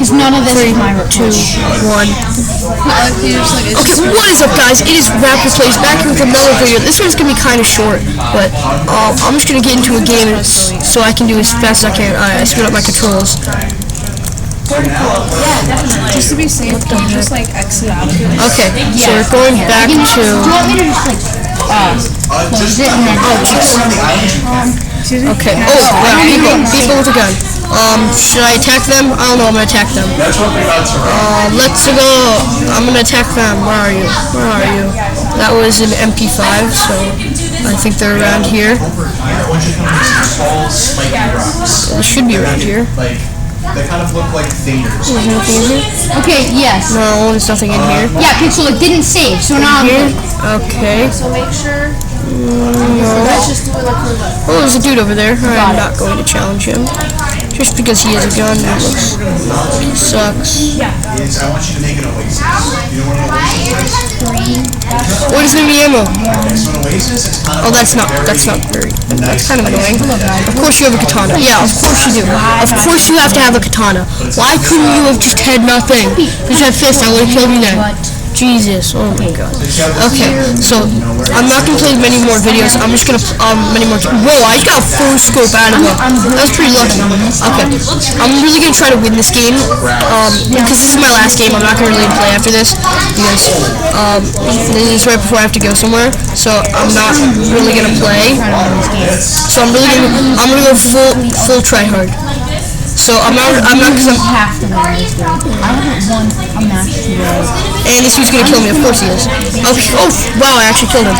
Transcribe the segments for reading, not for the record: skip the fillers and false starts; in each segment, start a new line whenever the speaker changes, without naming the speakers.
Because none of this is my report.
2, 1.
Okay,
What is up, guys? It is Raptor Plays back with another video. This one's gonna be kind of short, but I'm just gonna get into a game so I can do as fast as I can. I screwed up my controls.
just to be safe, can you just like exit out of it?
Okay, so we're going back to.
Do you want me to just close it and then
Okay. Oh wow, people with a gun. Should I attack them? I don't know. I'm gonna attack them. Let's go. I'm gonna attack them. Where are you? Where are you? That was an MP5, so I think they're around here. They should be around here.
They kind of look like fingers.
Is there anything in here?
okay, yes.
No, there's nothing in here.
Yeah, okay, so it didn't save, so now I'm
Here?
good.
Okay.
So make sure.
No.
Let's just do it like we're done.
Oh, there's a dude over there. I'm not going to challenge him. Just because he has a gun, that looks he sucks.
I want you to make an oasis. You know what an oasis is?
What is gonna be ammo?
So an oasis is kind of
Oh, that's not very. That's kind of annoying. Of course you have a katana. Yeah, of course you do. Of course you have to have a katana. Why couldn't you have just had nothing? If you had fist, I would have killed you then. Jesus, oh my god. Okay, so I'm not gonna play many more videos. I'm just gonna many more. Whoa, I just got a full scope out of it. That was pretty lucky. Okay, I'm really gonna try to win this game. Because this is my last game. I'm not gonna really play after this because this is right before I have to go somewhere. So I'm not really gonna play. So I'm gonna go full try hard. So I'm not because
You have to win this game. I haven't won a match today.
and this dude's gonna kill me. Of course he is. Okay. Oh wow, I actually killed him.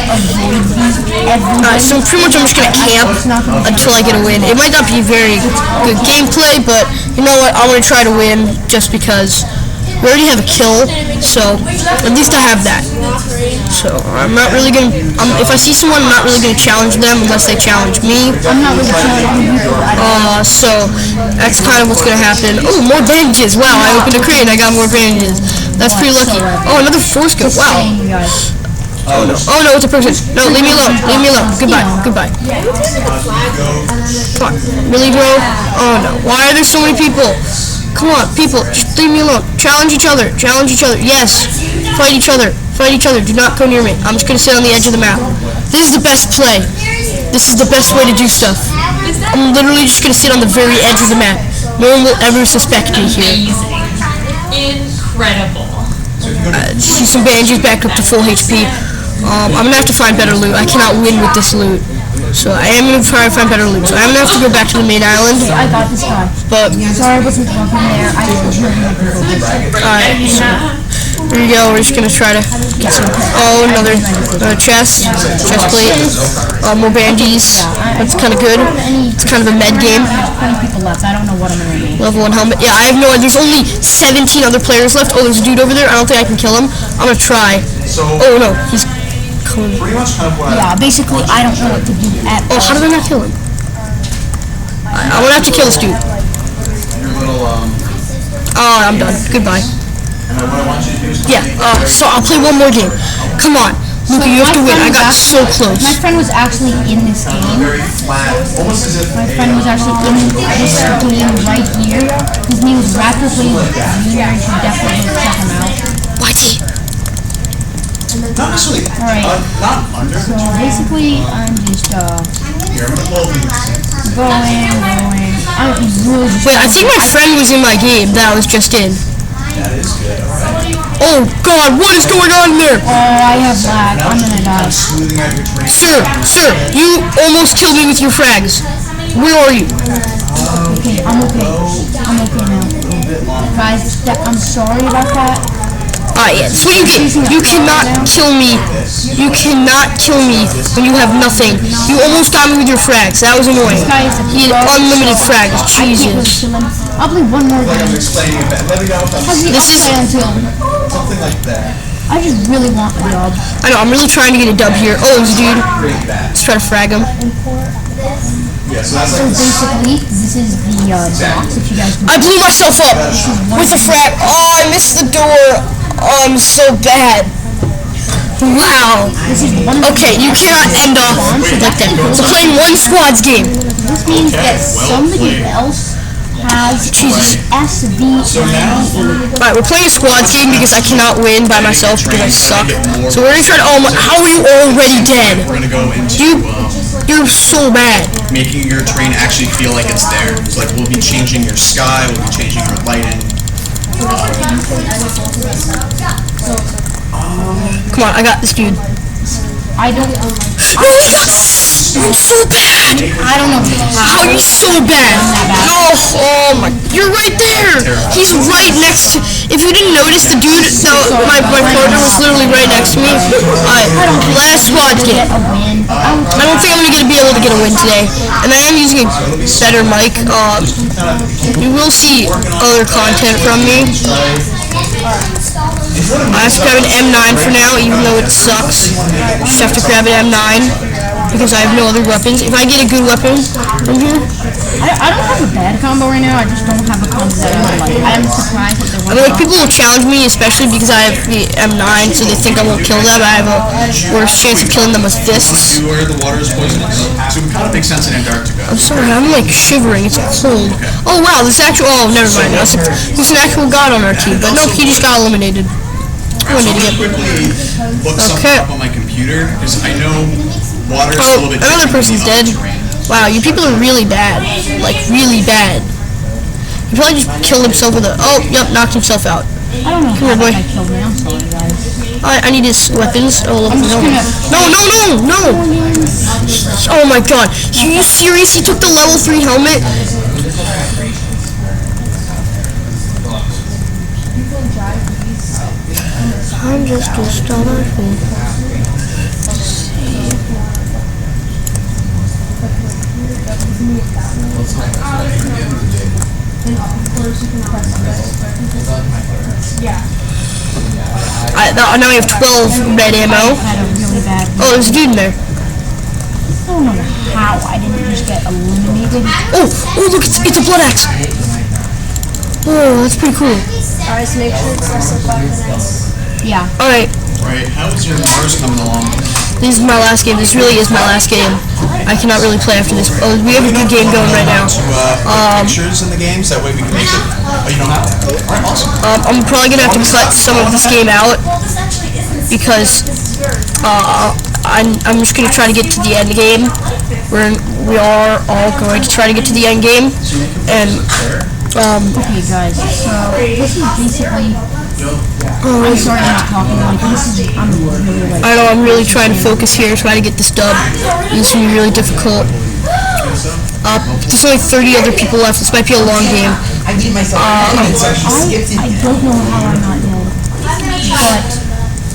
So pretty much I'm just gonna camp until I get a win. It might not be very good gameplay, but you know what? I'm gonna try to win just because we already have a kill. So at least I have that. So I'm not really gonna. If I see someone, I'm not really gonna challenge them unless they challenge me.
I'm not really challenging you.
So that's kind of what's gonna happen. Oh, more bandages! Wow, I opened a crate and I got more bandages. That's pretty lucky. Oh, another force scope. Wow. Oh no! Oh no! It's a person. No, leave me alone. Leave me alone. Goodbye. Goodbye. Come on. Really, bro? Oh no! Why are there so many people? Come on, people. Just leave me alone. Challenge each other. Challenge each other. Yes. Fight each other. Fight each other. Do not go near me. I'm just gonna sit on the edge of the map. This is the best play. This is the best way to do stuff. I'm literally just gonna sit on the very edge of the map. No one will ever suspect me here.
Incredible.
Just use some bandages back up to full HP. I'm gonna have to find better loot. I cannot win with this loot. So I am gonna try to find better loot. So I'm gonna have to go back to the main island.
I got this guy.
But
Sorry I wasn't talking there. I just really
alright, so here we go. We're just gonna try to get some. Oh, another chest plate. More bandages. That's kind of good. It's kind of a med game.
20 people left. I don't know what I'm gonna do.
Level 1 helmet. Yeah, I have no idea. There's only 17 other players left. Oh, there's a dude over there. I don't think I can kill him. I'm gonna try. Oh no, he's coming.
Pretty much kind of what
Yeah, basically I don't know what to do at
Oh, how did I not kill him? I'm gonna have to kill this dude.
your little
Oh, I'm done. Goodbye.
and what I want you to do is
Yeah, so I'll play one more game. Come on. Luca, you have to win. I got so close.
My friend was actually in this game.
very flat, almost as if
My friend was actually in this game right here. His name was Raptor Plays Junior. You should definitely go check him out.
What?
not necessarily not under.
So basically, I'm just
Here, I'm gonna pull these.
going. I'm really just.
Wait, I think my friend was in my game that I was just in.
That is good. Alright.
Oh God, what is going on there?
Oh, I have lag. I'm gonna die.
Smoothing out your terrain.
Sir, you almost killed me with your frags. Where are you?
Okay, I'm okay. I'm okay now. Guys, I'm sorry about that.
Yeah, that's what you get. You cannot kill me. You cannot kill me when you have nothing. You almost got me with your frags. That was annoying. He had unlimited frags. Jesus.
I'll play one more
I'm
game.
explaining it better. Let me know if I'm
This is.
something like that.
I just really want a dub.
I know. I'm really trying to get a dub here. Oh, this dude.
Pretty bad.
Let's try to frag him.
Yeah, so that's
So
like
basically, this is the box if you guys can.
I blew myself up with a frag. Oh, I missed the door. Oh, I'm so bad. Wow.
This is one of the
Okay, you cannot end off like that. So playing one squad's game.
This means that somebody else has
Jesus.
SV.
Alright, we're playing a squads game because I cannot win by myself because I suck. So we're gonna try to. Oh my! How are you already dead?
We're gonna go into
You're so bad.
making your terrain actually feel like it's there. So like we'll be changing your sky, we'll be changing your lighting.
Come on, I got this dude.
I don't.
I'm so bad.
I don't know
How are you so bad? No, oh my, you're right there. He's right next to. If you didn't notice, the dude, my partner was literally right next to me. Last squad game.
a win.
I don't think I'm gonna be able to get a win today, and I am using a better mic. You will see other content from me. I have to grab an M9 for now, even though it sucks. Just have to grab an M9 because I have no other weapons. If I get a good weapon from here,
I don't have a bad combo right now. I just don't have a combo that I like. I'm surprised that there
I mean, like, people will challenge me, especially because I have the M9, so they think I won't kill them. I have a worse chance of killing them with fists.
Where the water is poisonous. So it kind of makes sense in Antarctica.
I'm sorry, I'm like shivering. It's cold. Oh wow, this actual. Oh, never mind. There's an actual god on our team, but nope, he just got eliminated. I'm
So
an
I'm gonna
idiot.
quickly look something
Okay.
up on my computer because I know water is a
Oh,
little bit
another
different
person's
than
dead.
the other terrain.
Wow, you people are really bad. Like, really bad. He probably just killed himself with a. Oh, yep, knocked himself out.
I don't know
Come here,
how
boy.
I killed me. I'm sorry, guys.
I need his weapons. Oh, level
I'm just
3 helmet. No. Oh my god. Are you serious? He took the level 3 helmet? I'm just a starving. Now we have 12 red ammo.
I had a really bad.
Oh, there's a dude in there.
I don't know how I didn't just get eliminated.
Oh, look, it's a blood axe. Oh, that's pretty cool.
Guys, make sure it's less than 5 minutes.
Yeah.
Alright,
Right, how's your Mars coming along?
this is my last game. This really is my last game. I cannot really play after this. Oh, we have a good game going right now.
Put pictures in the games, that way we can make it. Oh, you don't have to? Alright, awesome.
I'm probably gonna have to cut some of this game out because I'm just gonna try to get to the end game. We are all going to try to get to the end game, and
Okay, guys. So this is basically. I'm sorry I'm not talking. Like this is. I'm really like.
I know I'm really trying to focus here, try to get this dub. This is gonna be really difficult. There's only 30 other people left. This might be a long game.
I need myself.
I don't know how I'm not dead, but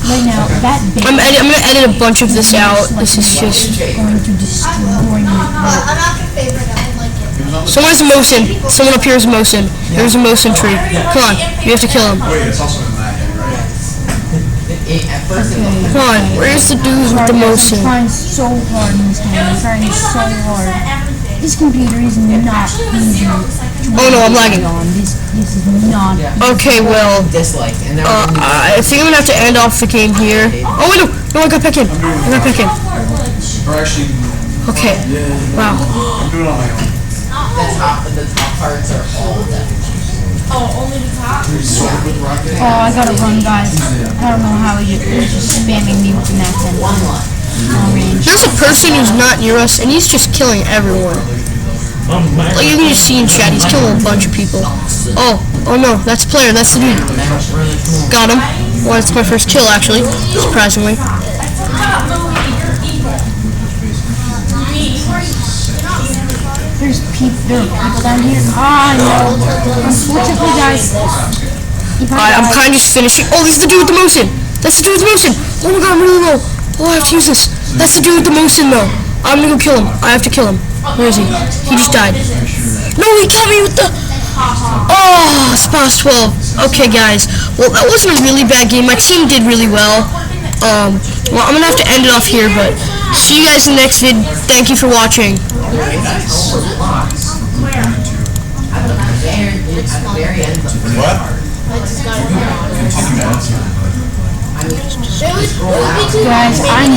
right now that bit
I'm gonna edit a bunch of this out. This is just.
going to destroy me.
Someone has a Mosin. Someone up here is a Mosin. There's a Mosin tree. Come on, you have to kill him.
Wait, it's also in that head, right?
At first it was
Come on, where's the dude with the
I'm
Mosin?
trying so hard in this game. I'm trying so hard. This computer is not easy.
Oh no, I'm lagging.
This is not.
Okay, well,
dislike, and then
I think I'm gonna have to end off the game here. Oh wait, no, I got back in. I got back in.
Or actually,
Okay, wow.
I'm doing it on my own.
the top parts are all done.
Oh, I gotta run, guys. I don't know how he's just spamming me with the next end.
There's a person who's not near us, and he's just killing everyone. Like you can just see in chat, he's killing a bunch of people. Oh no, that's a player. That's the dude. Got him. Well, that's my first kill actually, surprisingly.
There are people down here. Ah, no. Unfortunately, guys.
I'm kind of just finishing. Oh, this is the dude with the Mosin. That's the dude with the Mosin. Oh my god, I'm really low. Oh, I have to use this. That's the dude with the Mosin, though. I'm gonna go kill him. I have to kill him. Where is he? He just died. No, he killed me with the. Oh, Spas 12. Okay, guys. Well, that wasn't a really bad game. My team did really well. Well, I'm gonna have to end it off here, but see you guys in the next vid. Thank you for watching.
At the very end.
What?
Guys, I'm